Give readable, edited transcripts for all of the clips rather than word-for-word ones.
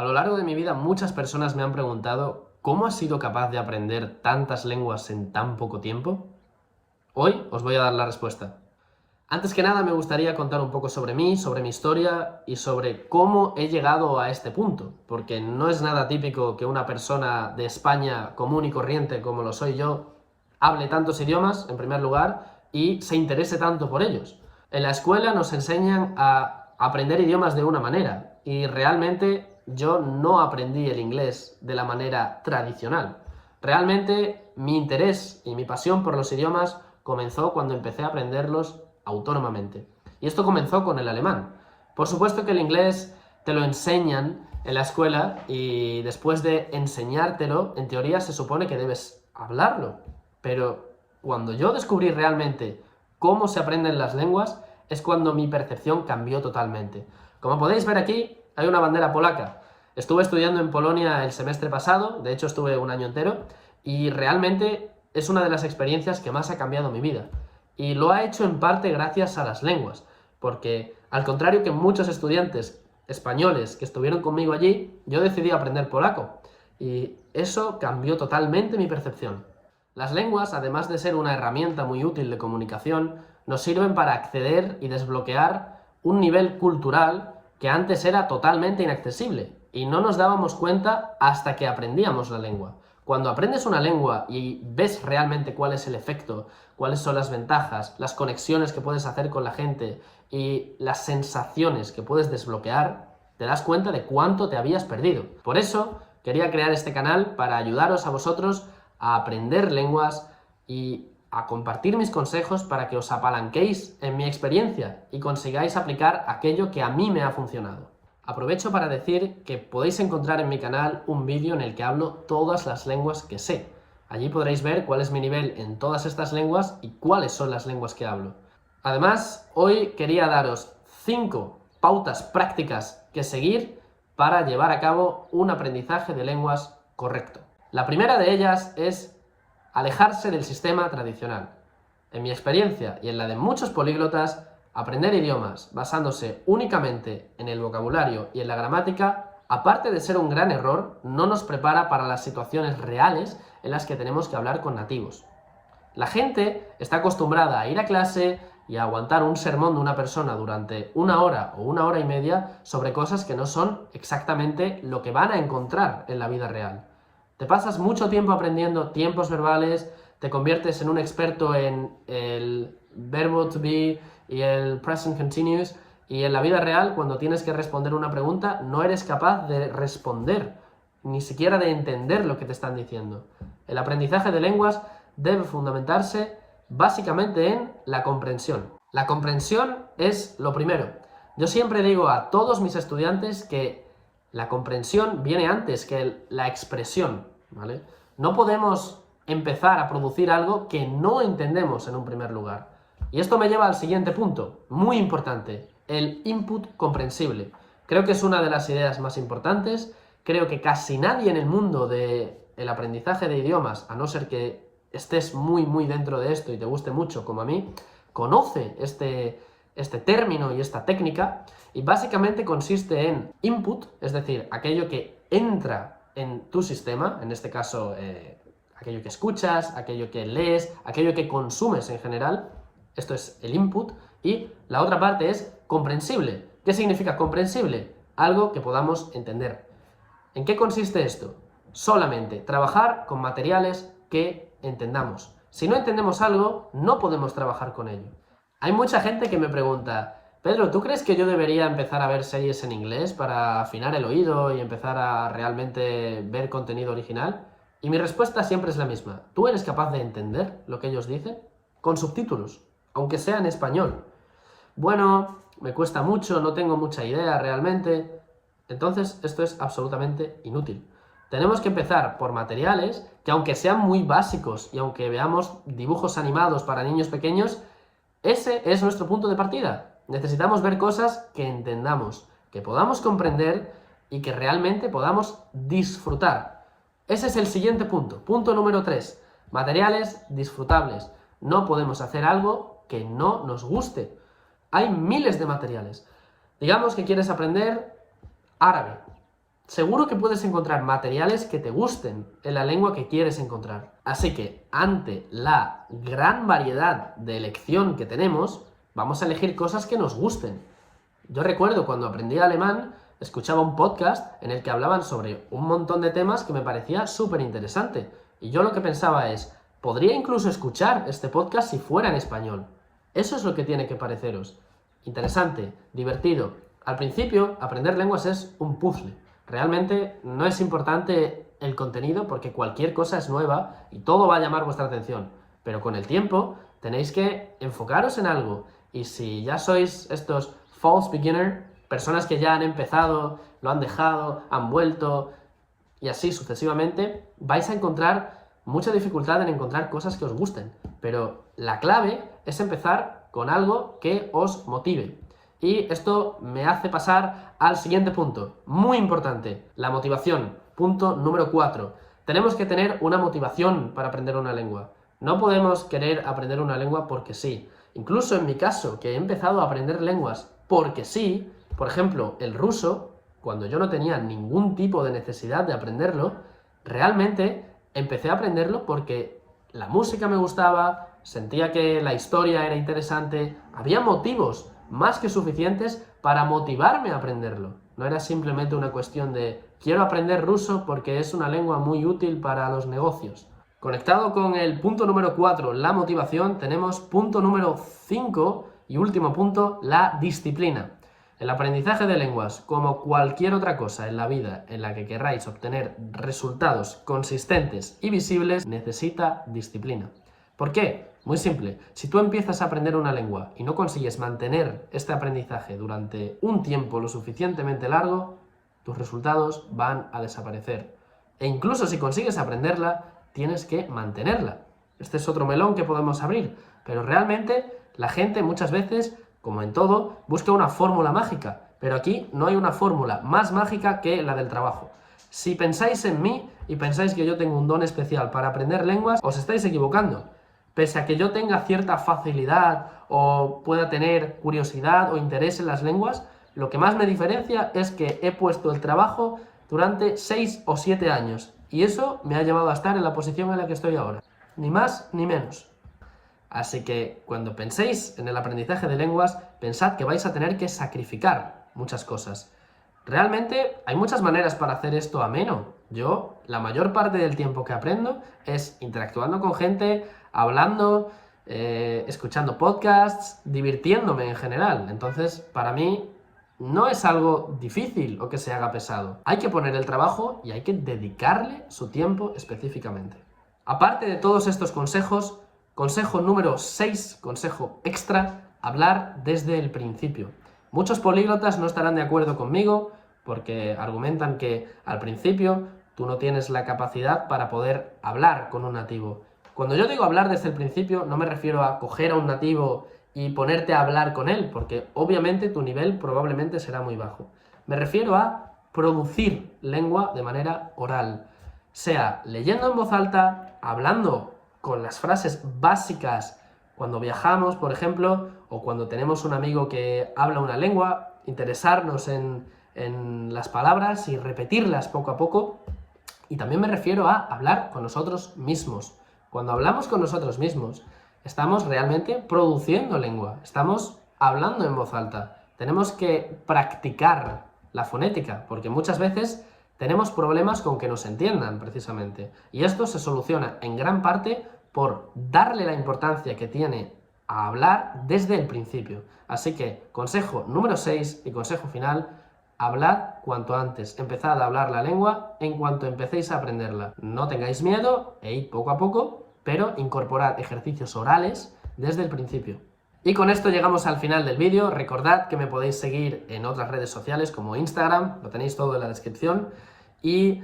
A lo largo de mi vida muchas personas me han preguntado ¿cómo has sido capaz de aprender tantas lenguas en tan poco tiempo? Hoy os voy a dar la respuesta. Antes que nada me gustaría contar un poco sobre mí, sobre mi historia y sobre cómo he llegado a este punto, porque no es nada típico que una persona de España común y corriente como lo soy yo hable tantos idiomas, en primer lugar, y se interese tanto por ellos. En la escuela nos enseñan a aprender idiomas de una manera, y realmente yo no aprendí el inglés de la manera tradicional. Realmente mi interés y mi pasión por los idiomas comenzó cuando empecé a aprenderlos autónomamente. Y esto comenzó con el alemán. Por supuesto que el inglés te lo enseñan en la escuela y después de enseñártelo, en teoría se supone que debes hablarlo. Pero cuando yo descubrí realmente cómo se aprenden las lenguas, es cuando mi percepción cambió totalmente. Como podéis ver aquí, hay una bandera polaca. Estuve estudiando en Polonia el semestre pasado, de hecho estuve un año entero, y realmente es una de las experiencias que más ha cambiado mi vida. Y lo ha hecho en parte gracias a las lenguas, porque al contrario que muchos estudiantes españoles que estuvieron conmigo allí, yo decidí aprender polaco. Y eso cambió totalmente mi percepción. Las lenguas, además de ser una herramienta muy útil de comunicación, nos sirven para acceder y desbloquear un nivel cultural que antes era totalmente inaccesible y no nos dábamos cuenta hasta que aprendíamos la lengua. Cuando aprendes una lengua y ves realmente cuál es el efecto, cuáles son las ventajas, las conexiones que puedes hacer con la gente y las sensaciones que puedes desbloquear, te das cuenta de cuánto te habías perdido. Por eso quería crear este canal para ayudaros a vosotros a aprender lenguas y a compartir mis consejos para que os apalanquéis en mi experiencia y consigáis aplicar aquello que a mí me ha funcionado. Aprovecho para decir que podéis encontrar en mi canal un vídeo en el que hablo todas las lenguas que sé. Allí podréis ver cuál es mi nivel en todas estas lenguas y cuáles son las lenguas que hablo. Además, hoy quería daros 5 pautas prácticas que seguir para llevar a cabo un aprendizaje de lenguas correcto. La primera de ellas es alejarse del sistema tradicional. En mi experiencia y en la de muchos políglotas, aprender idiomas basándose únicamente en el vocabulario y en la gramática, aparte de ser un gran error, no nos prepara para las situaciones reales en las que tenemos que hablar con nativos. La gente está acostumbrada a ir a clase y a aguantar un sermón de una persona durante 1 hora o 1 hora y media sobre cosas que no son exactamente lo que van a encontrar en la vida real. Te pasas mucho tiempo aprendiendo tiempos verbales, te conviertes en un experto en el verbo to be y el present continuous, y en la vida real, cuando tienes que responder una pregunta, no eres capaz de responder, ni siquiera de entender lo que te están diciendo. El aprendizaje de lenguas debe fundamentarse básicamente en la comprensión. La comprensión es lo primero. Yo siempre digo a todos mis estudiantes que la comprensión viene antes que la expresión, ¿vale? No podemos empezar a producir algo que no entendemos en un primer lugar. Y esto me lleva al siguiente punto, muy importante, el input comprensible. Creo que es una de las ideas más importantes. Creo que casi nadie en el mundo del aprendizaje de idiomas, a no ser que estés muy dentro de esto y te guste mucho como a mí, conoce este término y esta técnica, y básicamente consiste en input, es decir, aquello que entra en tu sistema, en este caso aquello que escuchas, aquello que lees, aquello que consumes en general, esto es el input, y la otra parte es comprensible. ¿Qué significa comprensible? Algo que podamos entender. ¿En qué consiste esto? Solamente trabajar con materiales que entendamos. Si no entendemos algo, no podemos trabajar con ello. Hay mucha gente que me pregunta, Pedro, ¿tú crees que yo debería empezar a ver series en inglés para afinar el oído y empezar a realmente ver contenido original? Y mi respuesta siempre es la misma. ¿Tú eres capaz de entender lo que ellos dicen? Con subtítulos, aunque sea en español. Bueno, me cuesta mucho, no tengo mucha idea realmente. Entonces, esto es absolutamente inútil. Tenemos que empezar por materiales que, aunque sean muy básicos y aunque veamos dibujos animados para niños pequeños, ese es nuestro punto de partida. Necesitamos ver cosas que entendamos, que podamos comprender y que realmente podamos disfrutar. Ese es el siguiente punto. Punto número 3. Materiales disfrutables. No podemos hacer algo que no nos guste. Hay miles de materiales. Digamos que quieres aprender árabe. seguro que puedes encontrar materiales que te gusten en la lengua que quieres encontrar. Así que, ante la gran variedad de elección que tenemos, vamos a elegir cosas que nos gusten. Yo recuerdo cuando aprendí alemán, escuchaba un podcast en el que hablaban sobre un montón de temas que me parecía súper interesante. Y yo lo que pensaba es, podría incluso escuchar este podcast si fuera en español. Eso es lo que tiene que pareceros. Interesante, divertido. Al principio, aprender lenguas es un puzzle. Realmente no es importante el contenido porque cualquier cosa es nueva y todo va a llamar vuestra atención. Pero con el tiempo tenéis que enfocaros en algo. Y si ya sois estos false beginner, personas que ya han empezado, lo han dejado, han vuelto y así sucesivamente, vais a encontrar mucha dificultad en encontrar cosas que os gusten. Pero la clave es empezar con algo que os motive. Y esto me hace pasar al siguiente punto, muy importante, la motivación. Punto número 4. Tenemos que tener una motivación para aprender una lengua. No podemos querer aprender una lengua porque sí. Incluso en mi caso, que he empezado a aprender lenguas porque sí, por ejemplo, el ruso, cuando yo no tenía ningún tipo de necesidad de aprenderlo, realmente empecé a aprenderlo porque la música me gustaba, sentía que la historia era interesante, había motivos más que suficientes para motivarme a aprenderlo. No era simplemente una cuestión de quiero aprender ruso porque es una lengua muy útil para los negocios. Conectado con el punto número 4, la motivación, tenemos punto número 5 y último punto, la disciplina. El aprendizaje de lenguas, como cualquier otra cosa en la vida en la que queráis obtener resultados consistentes y visibles, necesita disciplina. ¿Por qué? Muy simple. Si tú empiezas a aprender una lengua y no consigues mantener este aprendizaje durante un tiempo lo suficientemente largo, tus resultados van a desaparecer. E incluso si consigues aprenderla, tienes que mantenerla. Este es otro melón que podemos abrir, pero realmente la gente muchas veces, como en todo, busca una fórmula mágica, pero aquí no hay una fórmula más mágica que la del trabajo. Si pensáis en mí y pensáis que yo tengo un don especial para aprender lenguas, os estáis equivocando. Pese a que yo tenga cierta facilidad o pueda tener curiosidad o interés en las lenguas, lo que más me diferencia es que he puesto el trabajo durante 6 o 7 años y eso me ha llevado a estar en la posición en la que estoy ahora. Ni más ni menos. Así que cuando penséis en el aprendizaje de lenguas, pensad que vais a tener que sacrificar muchas cosas. Realmente hay muchas maneras para hacer esto ameno. Yo, la mayor parte del tiempo que aprendo es interactuando con gente, hablando, escuchando podcasts, divirtiéndome en general. Entonces, para mí, no es algo difícil o que se haga pesado. Hay que poner el trabajo y hay que dedicarle su tiempo específicamente. Aparte de todos estos consejos, consejo número 6, consejo extra, hablar desde el principio. Muchos políglotas no estarán de acuerdo conmigo porque argumentan que al principio tú no tienes la capacidad para poder hablar con un nativo. Cuando yo digo hablar desde el principio no me refiero a coger a un nativo y ponerte a hablar con él, porque obviamente tu nivel probablemente será muy bajo. Me refiero a producir lengua de manera oral, sea leyendo en voz alta, hablando con las frases básicas cuando viajamos, por ejemplo, o cuando tenemos un amigo que habla una lengua, interesarnos en las palabras y repetirlas poco a poco. Y también me refiero a hablar con nosotros mismos. Cuando hablamos con nosotros mismos, estamos realmente produciendo lengua, estamos hablando en voz alta. Tenemos que practicar la fonética, porque muchas veces tenemos problemas con que nos entiendan, precisamente. Y esto se soluciona en gran parte por darle la importancia que tiene a hablar desde el principio. Así que, consejo número 6 y consejo final, hablad cuanto antes. Empezad a hablar la lengua en cuanto empecéis a aprenderla. No tengáis miedo e id poco a poco, pero incorporad ejercicios orales desde el principio. Y con esto llegamos al final del vídeo. Recordad que me podéis seguir en otras redes sociales como Instagram, lo tenéis todo en la descripción. Y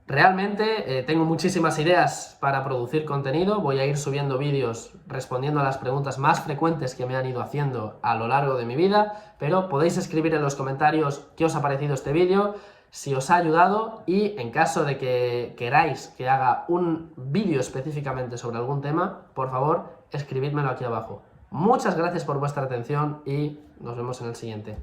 realmente tengo muchísimas ideas para producir contenido. Voy a ir subiendo vídeos respondiendo a las preguntas más frecuentes que me han ido haciendo a lo largo de mi vida, pero podéis escribir en los comentarios qué os ha parecido este vídeo, si os ha ayudado, y en caso de que queráis que haga un vídeo específicamente sobre algún tema, por favor, escribídmelo aquí abajo. Muchas gracias por vuestra atención y nos vemos en el siguiente.